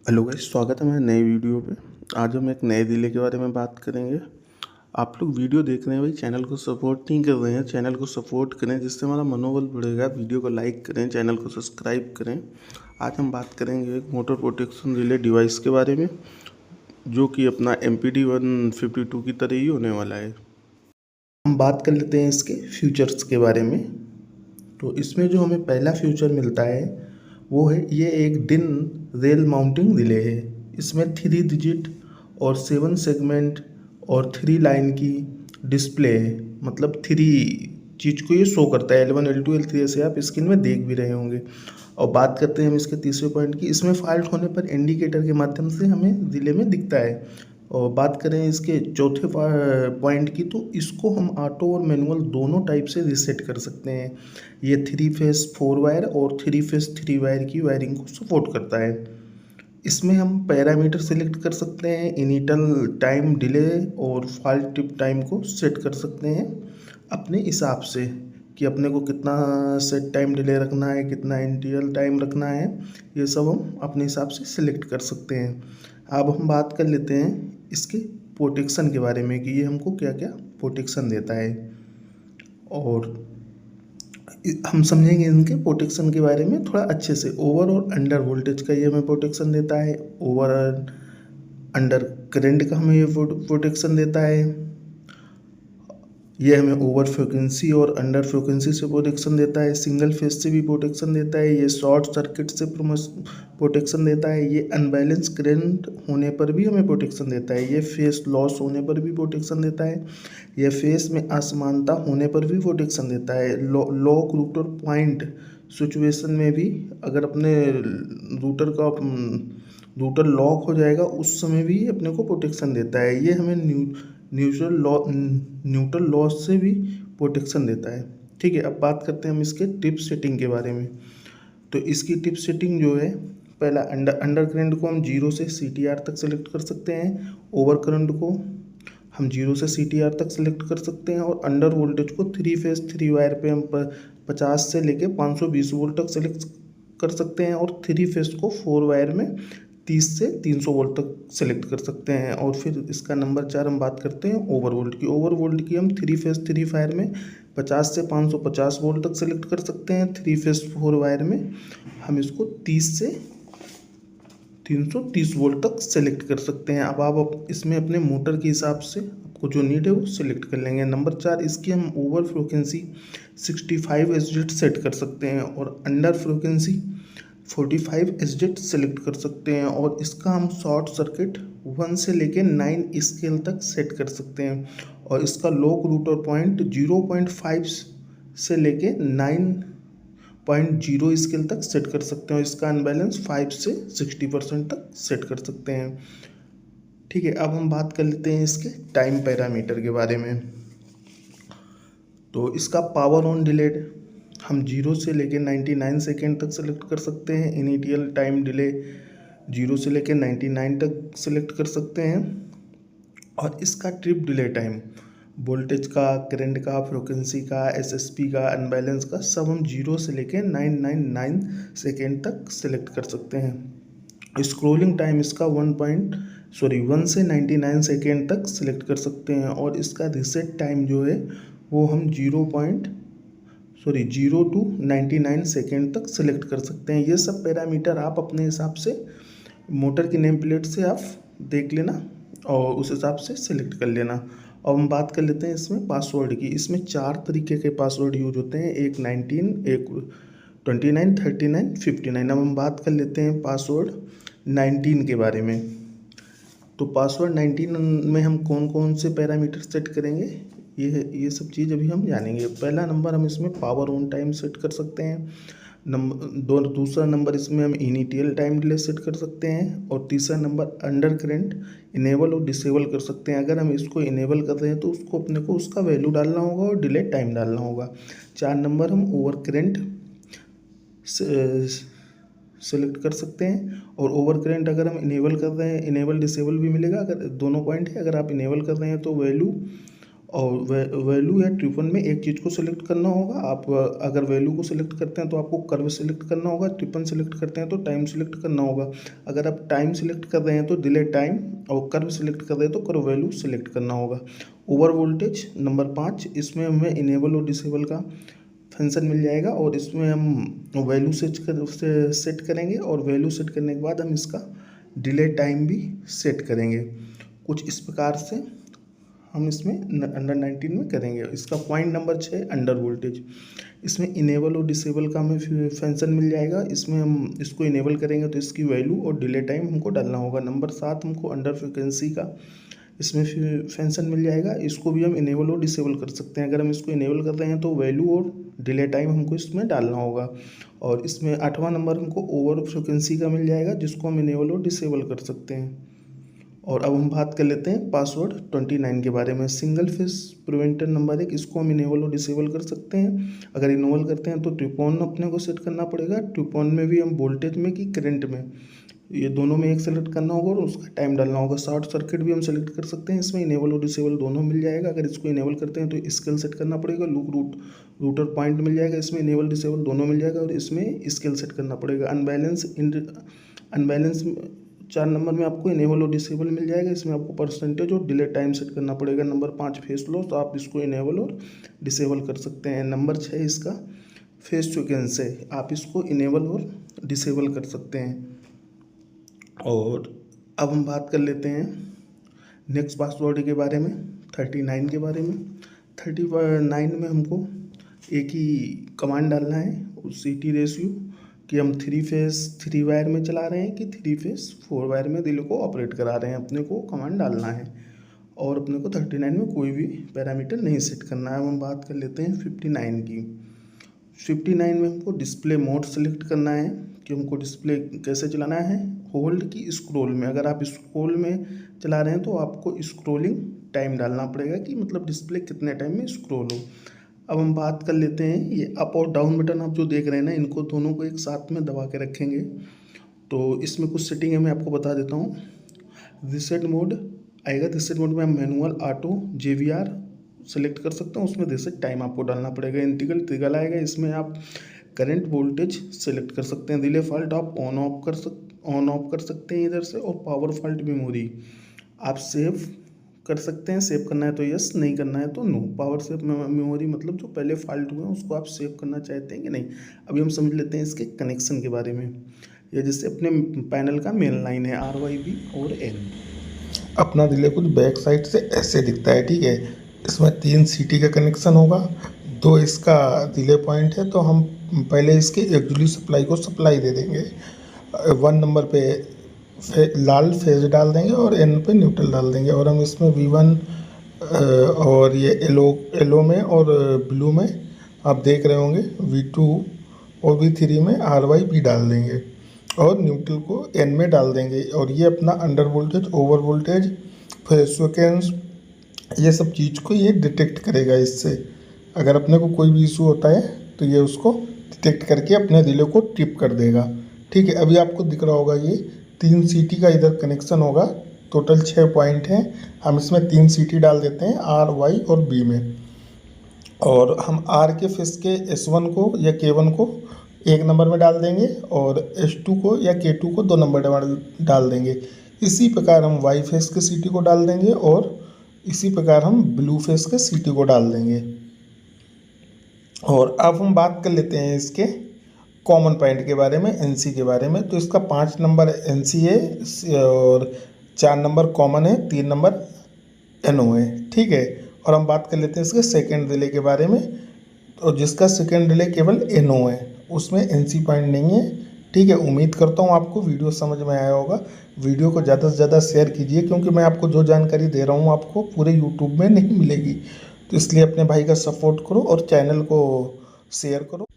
Hello guys, स्वागत है मेरे नए वीडियो पे। आज हम एक नए ज़िले के बारे में बात करेंगे। आप लोग वीडियो देख रहे हैं भाई, चैनल को सपोर्ट नहीं कर रहे हैं। चैनल को सपोर्ट करें जिससे हमारा मनोबल बढ़ेगा। वीडियो को लाइक करें, चैनल को सब्सक्राइब करें। आज हम बात करेंगे एक मोटर प्रोटेक्शन रिले डिवाइस के बारे में, जो कि अपना MPD-152 की तरह ही होने वाला है। हम बात कर लेते हैं इसके फीचर्स के बारे में। तो इसमें जो हमें पहला फीचर मिलता है वो है ये एक डिन रेल माउंटिंग रिले है। इसमें 3 डिजिट और 7 सेगमेंट और 3 लाइन की डिस्प्ले है। मतलब 3 चीज़ को ये शो करता है। L1 L2 L3 ऐसे आप स्क्रीन में देख भी रहे होंगे। और बात करते हैं हम इसके तीसरे पॉइंट की। इसमें फॉल्ट होने पर इंडिकेटर के माध्यम से हमें रिले में दिखता है। और बात करें इसके चौथे पॉइंट की, तो इसको हम ऑटो और मैनुअल दोनों टाइप से रीसेट कर सकते हैं। ये 3 फेस 4 वायर और 3 फेस 3 वायर की वायरिंग को सपोर्ट करता है। इसमें हम पैरामीटर सेलेक्ट कर सकते हैं, इनिटल टाइम डिले और फॉल्ट टिप टाइम को सेट कर सकते हैं अपने हिसाब से कि अपने को कितना सेट टाइम डिले रखना है, कितना इनिशियल टाइम रखना है। ये सब हम अपने हिसाब से सिलेक्ट कर सकते हैं। अब हम बात कर लेते हैं इसके प्रोटेक्शन के बारे में कि ये हमको क्या क्या प्रोटेक्शन देता है। और हम समझेंगे इनके प्रोटेक्शन के बारे में थोड़ा अच्छे से। ओवर और अंडर वोल्टेज का ये हमें प्रोटेक्शन देता है। ओवर अंडर करंट का हमें ये प्रोटेक्शन देता है। ये हमें ओवर फ्रिक्वेंसी और अंडर फ्रिक्वेंसी से प्रोटेक्शन देता है। सिंगल फेज से भी प्रोटेक्शन देता है। ये शॉर्ट सर्किट से प्रोटेक्शन देता है। ये अनबैलेंस करंट होने पर भी हमें प्रोटेक्शन देता है। ये फेस लॉस होने पर भी प्रोटेक्शन देता है। ये फेस में असमानता होने पर भी प्रोटेक्शन देता है। लॉक रूटर पॉइंट सिचुएशन में भी, अगर अपने रूटर लॉक हो जाएगा उस समय भी अपने को प्रोटेक्शन देता है। ये हमें न्यूट्रल लॉस से भी प्रोटेक्शन देता है। ठीक है, अब बात करते हैं हम इसके टिप सेटिंग के बारे में। तो इसकी टिप सेटिंग जो है, पहला अंडर करंट को हम 0 से CTR तक सेलेक्ट कर सकते हैं। ओवर करंट को हम 0 से CTR तक सेलेक्ट कर सकते हैं। और अंडर वोल्टेज को 3 फेज 3 वायर पे हम 50 से लेके 520 वोल्ट तक सेलेक्ट कर सकते हैं। और 3 फेज को 4 वायर में 30 से 300 वोल्ट तक सेलेक्ट कर सकते हैं। और फिर इसका नंबर 4 हम बात करते हैं ओवर वोल्ट की। ओवर वोल्ट की हम 3 फेज 3 वायर में 50 से 550 वोल्ट तक सेलेक्ट कर सकते हैं। 3 फेज 4 वायर में हम इसको 30 से 330 वोल्ट तक सेलेक्ट कर सकते हैं। अब आप इसमें अपने मोटर के हिसाब से आपको जो नीड है वो सिलेक्ट कर लेंगे। नंबर 4, इसकी हम ओवर फ्रिक्वेंसी 65 एसजेट सेट कर सकते हैं और अंडर फ्रिक्वेंसी 45 एसजेट सेलेक्ट कर सकते हैं। और इसका हम शॉर्ट सर्किट 1 से लेके 9 स्केल तक सेट कर सकते हैं। और इसका लॉक रूटर पॉइंट 0.5 से लेके 9.0 स्केल तक सेट कर सकते हैं। और इसका अनबैलेंस 5 से 60% तक सेट कर सकते हैं। ठीक है, अब हम बात कर लेते हैं इसके टाइम पैरामीटर के बारे में। तो इसका पावर ऑन डिलेड हम 0 से लेके 99 सेकेंड तक सेलेक्ट कर सकते हैं। इनिशियल टाइम डिले 0 से लेके 99 तक सेलेक्ट कर सकते हैं। और इसका ट्रिप डिले टाइम वोल्टेज का, करंट का, फ्रिक्वेंसी का, SSP का, अनबैलेंस का, सब हम 0 से लेके 999 सेकेंड तक सेलेक्ट कर सकते हैं। स्क्रोलिंग टाइम इसका 1 से 99 सेकेंड तक सेलेक्ट कर सकते हैं। और इसका रीसेट टाइम जो है वो हम 0 टू 99 सेकेंड तक सेलेक्ट कर सकते हैं। ये सब पैरामीटर आप अपने हिसाब से मोटर की नेम प्लेट से आप देख लेना और उस हिसाब से सेलेक्ट कर लेना। अब हम बात कर लेते हैं इसमें पासवर्ड की। इसमें 4 तरीके के पासवर्ड यूज होते हैं, एक 19, एक 29, 39, 59। अब हम बात कर लेते हैं पासवर्ड 19 के बारे में। तो पासवर्ड 19 में हम कौन कौन से पैरामीटर सेट करेंगे, ये सब चीज़ अभी हम जानेंगे। पहला नंबर हम इसमें पावर ऑन टाइम सेट कर सकते हैं। दूसरा नंबर इसमें हम इनिशियल टाइम डिले सेट कर सकते हैं। और तीसरा नंबर अंडर करंट इनेबल और डिसेबल कर सकते हैं। अगर हम इसको इनेबल कर रहे हैं तो उसको अपने को उसका वैल्यू डालना होगा और डिले टाइम डालना होगा। 4 नंबर हम ओवर करंट सेलेक्ट कर सकते हैं। और ओवर करंट अगर हम इनेबल कर रहे हैं, इनेबल डिसेबल भी मिलेगा, अगर दोनों पॉइंट है। अगर आप इनेबल कर रहे हैं तो वैल्यू, और वैल्यू या ट्रिपल में एक चीज़ को सिलेक्ट करना होगा। आप अगर वैल्यू को सिलेक्ट करते हैं तो आपको कर्व सिलेक्ट करना होगा, ट्रिपल सिलेक्ट करते हैं तो टाइम सिलेक्ट करना होगा। अगर आप टाइम सिलेक्ट कर रहे हैं तो डिले टाइम, और कर्व सिलेक्ट कर रहे हैं तो कर्व वैल्यू सिलेक्ट करना होगा। ओवर वोल्टेज नंबर 5, इसमें हमें इनेबल और डिसेबल का फंक्शन मिल जाएगा और इसमें हम वैल्यू सेट करेंगे और वैल्यू सेट करने के बाद हम इसका डिले टाइम भी सेट करेंगे। कुछ इस प्रकार से हम इसमें अंडर 19 में करेंगे। इसका पॉइंट नंबर 6 अंडर वोल्टेज, इसमें इनेबल और डिसेबल का हमें फंक्शन मिल जाएगा। इसमें हम इसको इनेबल करेंगे तो इसकी वैल्यू और डिले टाइम हमको डालना होगा। नंबर 7 हमको अंडर फ्रिक्वेंसी का इसमें फंक्शन मिल जाएगा। इसको भी हम इनेबल और डिसेबल कर सकते हैं। अगर हम इसको इनेबल कर रहे हैं तो वैल्यू और डिले टाइम हमको इसमें डालना होगा। और इसमें 8वां नंबर हमको ओवर फ्रिक्वेंसी का मिल जाएगा, जिसको हम इनेबल और डिसेबल कर सकते हैं। और अब हम बात कर लेते हैं पासवर्ड 29 के बारे में। सिंगल फेस प्रिवेंटर नंबर 1, इसको हम इनेबल और डिसेबल कर सकते हैं। अगर इनेबल करते हैं तो ट्रिपॉन अपने को सेट करना पड़ेगा। ट्रिपॉन में भी हम वोल्टेज में कि करंट में, ये दोनों में एक सेलेक्ट करना होगा और उसका टाइम डालना होगा। शॉर्ट सर्किट भी हम सेलेक्ट कर सकते हैं, इसमें इनेबल और डिसेबल दोनों मिल जाएगा। अगर इसको इनेबल करते हैं तो स्केल सेट करना पड़ेगा। रूटर पॉइंट मिल जाएगा, इसमें इनेबल डिसेबल दोनों मिल जाएगा और इसमें स्केल सेट करना पड़ेगा। अनबैलेंस 4 नंबर में आपको इनेबल और डिसेबल मिल जाएगा। इसमें आपको परसेंटेज और डिले टाइम सेट करना पड़ेगा। नंबर 5 फेस लॉस, तो आप इसको इनेबल और डिसेबल कर सकते हैं। नंबर 6 इसका फेस सीक्वेंस है, आप इसको इनेबल और डिसेबल कर सकते हैं। और अब हम बात कर लेते हैं नेक्स्ट पासवर्ड के बारे में, 39 के बारे में। 39 में हमको एक ही कमांड डालना है, CT रेशियो, कि हम 3 फेस 3 वायर में चला रहे हैं कि 3 फेस 4 वायर में रिले को ऑपरेट करा रहे हैं, अपने को कमांड डालना है। और अपने को 39 में कोई भी पैरामीटर नहीं सेट करना है। अब हम बात कर लेते हैं 59 की। 59 में हमको डिस्प्ले मोड सेलेक्ट करना है कि हमको डिस्प्ले कैसे चलाना है, होल्ड की स्क्रॉल में। अगर आप स्क्रॉल में चला रहे हैं तो आपको स्क्रॉलिंग टाइम डालना पड़ेगा कि मतलब डिस्प्ले कितने टाइम में स्क्रॉल हो। अब हम बात कर लेते हैं, ये अप और डाउन बटन आप जो देख रहे हैं ना, इनको दोनों को एक साथ में दबा के रखेंगे तो इसमें कुछ सेटिंग है, मैं आपको बता देता हूँ। रीसेट मोड आएगा, रीसेट मोड में हम मैनुअल, ऑटो, JVR सेलेक्ट कर सकते हैं। उसमें रीसेट टाइम आपको डालना पड़ेगा। इंटीग्रल ट्रिगल आएगा, इसमें आप करंट वोल्टेज सेलेक्ट कर सकते हैं। रिले फॉल्ट आप ऑन ऑफ कर सकते हैं इधर से। और पावर फॉल्ट मेमोरी आप सेव कर सकते हैं, सेव करना है तो यस, नहीं करना है तो नो। पावर सेव मेमोरी मतलब जो पहले फॉल्ट हुए हैं उसको आप सेव करना चाहते हैं कि नहीं। अभी हम समझ लेते हैं इसके कनेक्शन के बारे में। ये जैसे अपने पैनल का मेन लाइन है RYB और N। अपना रिले कुछ बैक साइड से ऐसे दिखता है, ठीक है। इसमें 3 CT का कनेक्शन होगा, 2 इसका रिले पॉइंट है। तो हम पहले इसके एक्चुअली सप्लाई को सप्लाई दे देंगे। 1 नंबर पे लाल फेज डाल देंगे और N पे न्यूट्रल डाल देंगे। और हम इसमें V1 और ये येलो में और ब्लू में आप देख रहे होंगे V2 और V3 में RYB डाल देंगे और न्यूट्रल को N में डाल देंगे। और ये अपना under voltage, over voltage, phase sequence, ये सब चीज़ को ये डिटेक्ट करेगा। इससे अगर अपने को कोई भी इशू होता है तो ये उसको डिटेक्ट करके अपने रिले को ट्रिप कर देगा, ठीक है। अभी आपको दिख रहा होगा ये 3 CT का इधर कनेक्शन होगा। टोटल 6 पॉइंट हैं, हम इसमें 3 CT डाल देते हैं R, Y और B में। और हम R के फेस के S1 को या K1 को 1 नंबर में डाल देंगे और S2 को या K2 को 2 नंबर में डाल देंगे। इसी प्रकार हम Y फेस के CT को डाल देंगे और इसी प्रकार हम ब्लू फेस के CT को डाल देंगे। और अब हम बात कर लेते हैं इसके कॉमन पॉइंट के बारे में, NC के बारे में। तो इसका 5 नंबर NC है और 4 नंबर कॉमन है, 3 नंबर NO है, ठीक है। और हम बात कर लेते हैं इसके सेकेंड रिले के बारे में। और जिसका सेकेंड रिले केवल NO है, उसमें NC पॉइंट नहीं है, ठीक है। उम्मीद करता हूँ आपको वीडियो समझ में आया होगा। वीडियो को ज़्यादा से ज़्यादा शेयर कीजिए, क्योंकि मैं आपको जो जानकारी दे रहा हूँ आपको पूरे यूट्यूब में नहीं मिलेगी। तो इसलिए अपने भाई का सपोर्ट करो और चैनल को शेयर करो।